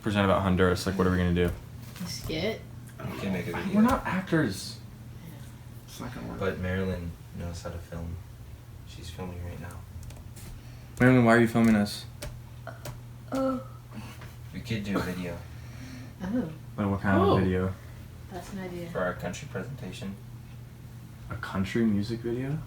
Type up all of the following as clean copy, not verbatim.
present about Honduras. Like, what are we gonna do? A skit? We can make a video. We're not actors. It's not gonna work. But Marilyn knows how to film. She's filming right now. Marilyn, why are you filming us? We could do a video Oh, Like, what kind of video? that's an idea. for our country presentation. A country music video?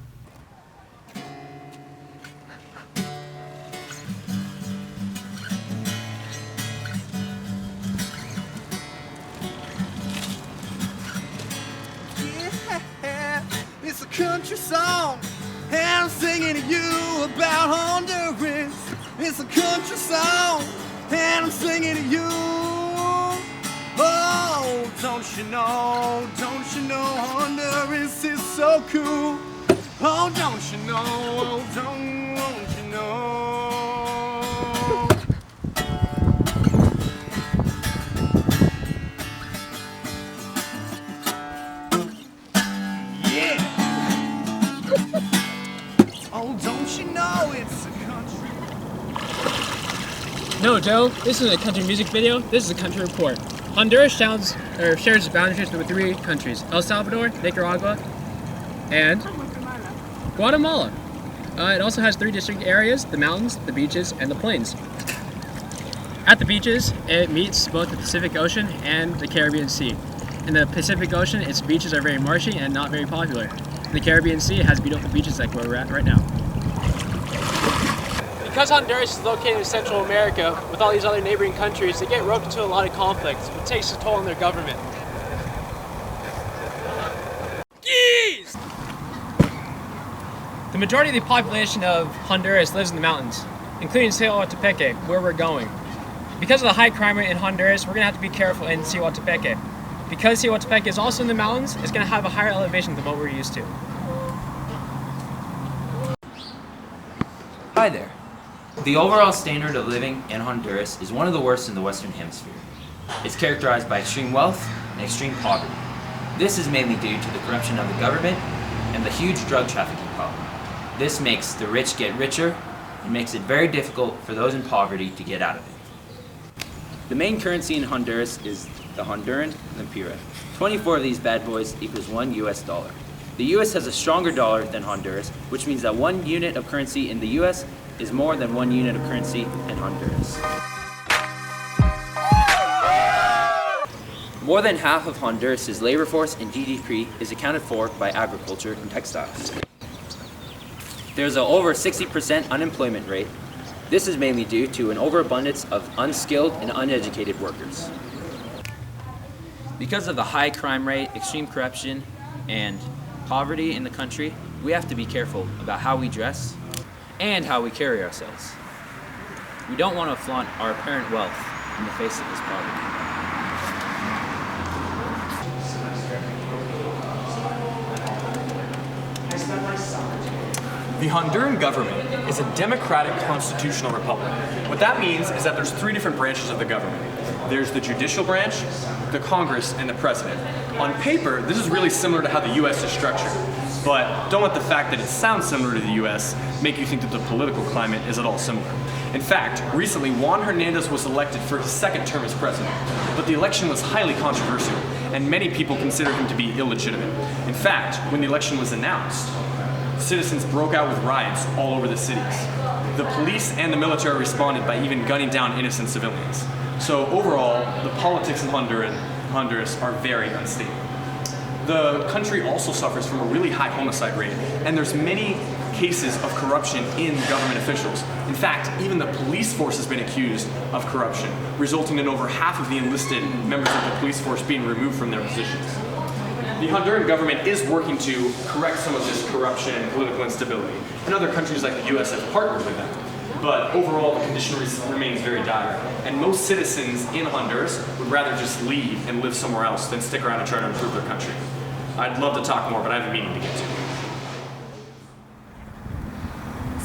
Yeah, it's a country song, and I'm singing to you about Honduras. It's a country song, and I'm singing to you. Oh, don't you know Honduras is so cool. Oh, don't you know, oh, don't you know. Yeah. Oh, don't you know it's a country. No, Joe, this isn't a country music video, this is a country report. Honduras shares its boundaries with 3 countries, El Salvador, Nicaragua, and Guatemala. It also has 3 distinct areas, the mountains, the beaches, and the plains. At the beaches, it meets both the Pacific Ocean and the Caribbean Sea. In the Pacific Ocean, its beaches are very marshy and not very popular. The Caribbean Sea has beautiful beaches like where we're at right now. Because Honduras is located in Central America, with all these other neighboring countries, they get roped into a lot of conflicts, which takes a toll on their government. Geese! The majority of the population of Honduras lives in the mountains, including Tepeque, where we're going. Because of the high crime rate in Honduras, we're going to have to be careful in Tepeque. Because Tepeque is also in the mountains, it's going to have a higher elevation than what we're used to. Hi there. The overall standard of living in Honduras is one of the worst in the Western Hemisphere. It's characterized by extreme wealth and extreme poverty. This is mainly due to the corruption of the government and the huge drug trafficking problem. This makes the rich get richer and makes it very difficult for those in poverty to get out of it. The main currency in Honduras is the Honduran lempira. 24 of these bad boys equals $1 US. The US has a stronger dollar than Honduras, which means that 1 unit of currency in the US is more than 1 unit of currency in Honduras. More than half of Honduras' labor force and GDP is accounted for by agriculture and textiles. There's an over 60% unemployment rate. This is mainly due to an overabundance of unskilled and uneducated workers. Because of the high crime rate, extreme corruption, and poverty in the country, we have to be careful about how we dress and how we carry ourselves. We don't want to flaunt our apparent wealth in the face of this poverty. The Honduran government is a democratic constitutional republic. What that means is that there's 3 different branches of the government. There's the judicial branch, the Congress, and the president. On paper, this is really similar to how the US is structured. But don't let the fact that it sounds similar to the US make you think that the political climate is at all similar. In fact, recently Juan Hernandez was elected for his 2nd term as president, but the election was highly controversial, and many people consider him to be illegitimate. In fact, when the election was announced, citizens broke out with riots all over the cities. The police and the military responded by even gunning down innocent civilians. So overall, the politics in Honduras are very unstable. The country also suffers from a really high homicide rate, and there's many cases of corruption in government officials. In fact, even the police force has been accused of corruption, resulting in over half of the enlisted members of the police force being removed from their positions. The Honduran government is working to correct some of this corruption and political instability, and other countries like the US have partnered with them. But overall, the condition remains very dire, and most citizens in Honduras would rather just leave and live somewhere else than stick around and try to improve their country. I'd love to talk more, but I have a meeting to get to.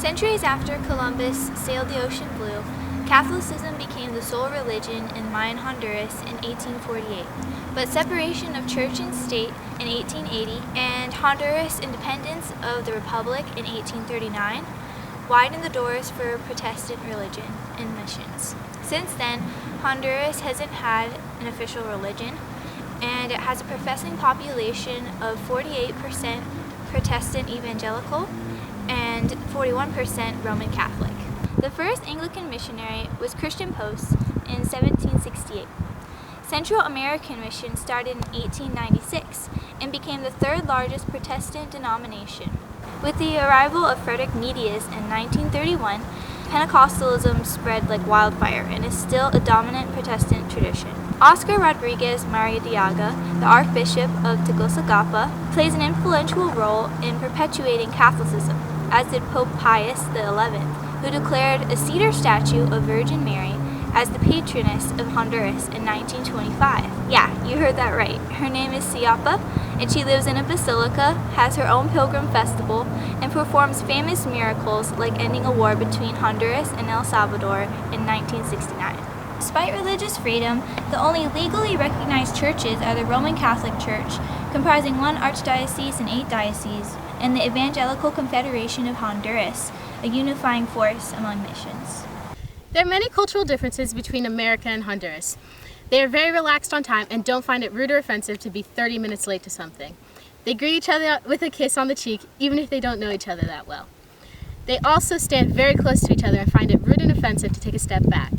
Centuries after Columbus sailed the ocean blue, Catholicism became the sole religion in Mayan Honduras in 1848, but separation of church and state in 1880 and Honduras' independence of the Republic in 1839 widened the doors for Protestant religion and missions. Since then, Honduras hasn't had an official religion, and it has a professing population of 48% Protestant evangelical and 41% Roman Catholic. The first Anglican missionary was Christian Post in 1768. Central American Mission started in 1896 and became the third largest Protestant denomination. With the arrival of Frederick Medius in 1931, Pentecostalism spread like wildfire and is still a dominant Protestant tradition. Oscar Rodriguez Maradiaga, the Archbishop of Tegucigalpa, plays an influential role in perpetuating Catholicism, as did Pope Pius XI, who declared a cedar statue of Virgin Mary as the patroness of Honduras in 1925. Yeah, you heard that right. Her name is Siapa, and she lives in a basilica, has her own pilgrim festival, and performs famous miracles like ending a war between Honduras and El Salvador in 1969. Despite religious freedom, the only legally recognized churches are the Roman Catholic Church, comprising 1 archdiocese and 8 dioceses, and the Evangelical Confederation of Honduras, a unifying force among missions. There are many cultural differences between America and Honduras. They are very relaxed on time and don't find it rude or offensive to be 30 minutes late to something. They greet each other with a kiss on the cheek, even if they don't know each other that well. They also stand very close to each other and find it rude and offensive to take a step back.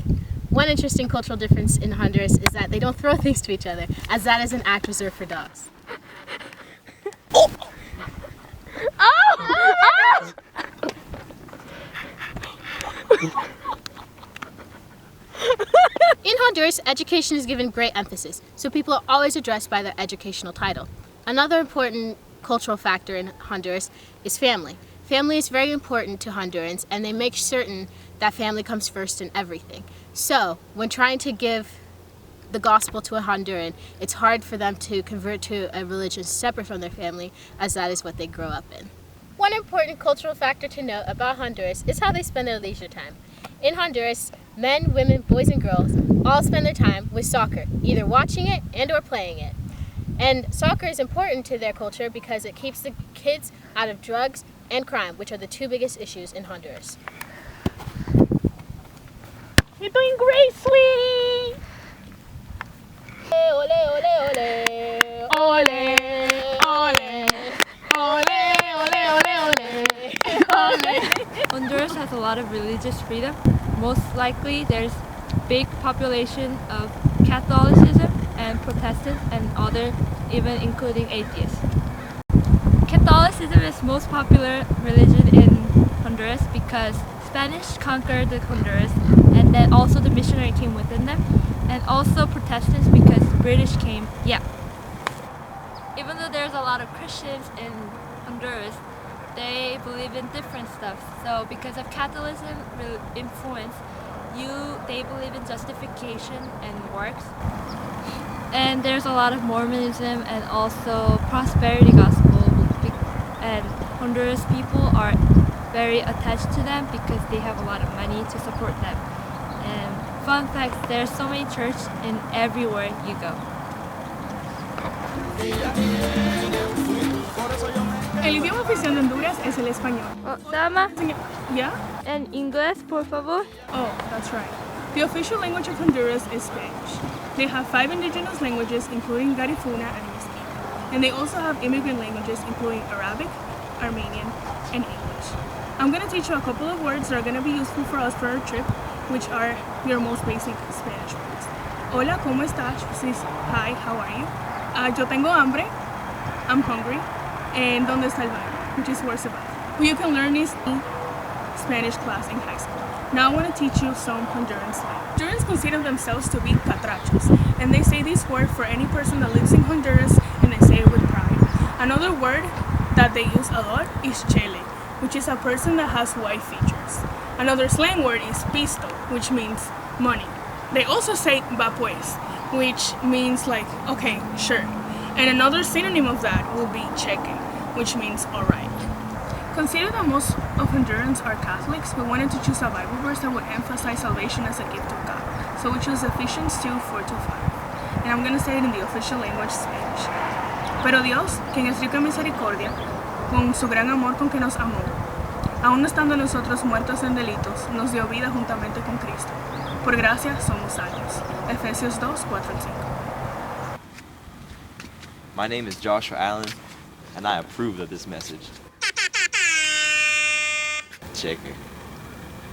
One interesting cultural difference in Honduras is that they don't throw things to each other, as that is an act reserved for dogs. Oh! Oh! In Honduras, education is given great emphasis, so people are always addressed by their educational title. Another important cultural factor in Honduras is family. Family is very important to Hondurans, and they make certain that family comes first in everything. So, when trying to give the gospel to a Honduran, it's hard for them to convert to a religion separate from their family, as that is what they grow up in. One important cultural factor to note about Honduras is how they spend their leisure time. In Honduras, men, women, boys, and girls all spend their time with soccer, either watching it and or playing it. And soccer is important to their culture because it keeps the kids out of drugs and crime, which are the 2 biggest issues in Honduras. You're doing great, sweetie! Ole, ole, ole! Ole, ole! Ole, ole, ole, ole! Honduras has a lot of religious freedom. Most likely there's big population of Catholicism and Protestants and other, even including atheists. Catholicism is most popular religion in Honduras because Spanish conquered the Honduras, and then also the missionary came within them, and also Protestants because British came. Yeah. Even though there's a lot of Christians in Honduras, they believe in different stuff. So because of Catholicism influence, they believe in justification and works. And there's a lot of Mormonism and also prosperity gospel. And Honduras people are very attached to them because they have a lot of money to support them. And fun fact, there's so many churches in everywhere you go. El idioma oficial de Honduras es el español. Salma, Yeah? en inglés, por favor. Oh, that's right. The official language of Honduras is Spanish. They have 5 indigenous languages, including Garifuna and Mestizo. And they also have immigrant languages, including Arabic, Armenian, and English. I'm going to teach you a couple of words that are going to be useful for us for our trip, which are your most basic Spanish words. Hola, ¿cómo estás? This is hi, how are you? Yo tengo hambre, I'm hungry, and ¿dónde está el baño? Which is where's the bathroom. You can learn this in Spanish class in high school. Now I want to teach you some Honduran slang. Hondurans consider themselves to be catrachos, and they say this word for any person that lives in Honduras, and they say it with pride. Another word that they use a lot is chele, which is a person that has white features. Another slang word is pisto, which means money. They also say va pues, which means like, okay, sure. And another synonym of that will be cheque, which means alright. Consider that most of Hondurans are Catholics. We wanted to choose a Bible verse that would emphasize salvation as a gift of God. So we chose Ephesians 2:4-5. And I'm going to say it in the official language, Spanish. Pero Dios, que en es rica misericordia, con su gran amor con que nos amó, aun estando nosotros muertos en delitos, nos dio vida juntamente con Cristo. Por gracia somos salvos. Efesios 2, 4 y 5. My name is Joshua Allen, and I approve of this message. Check it.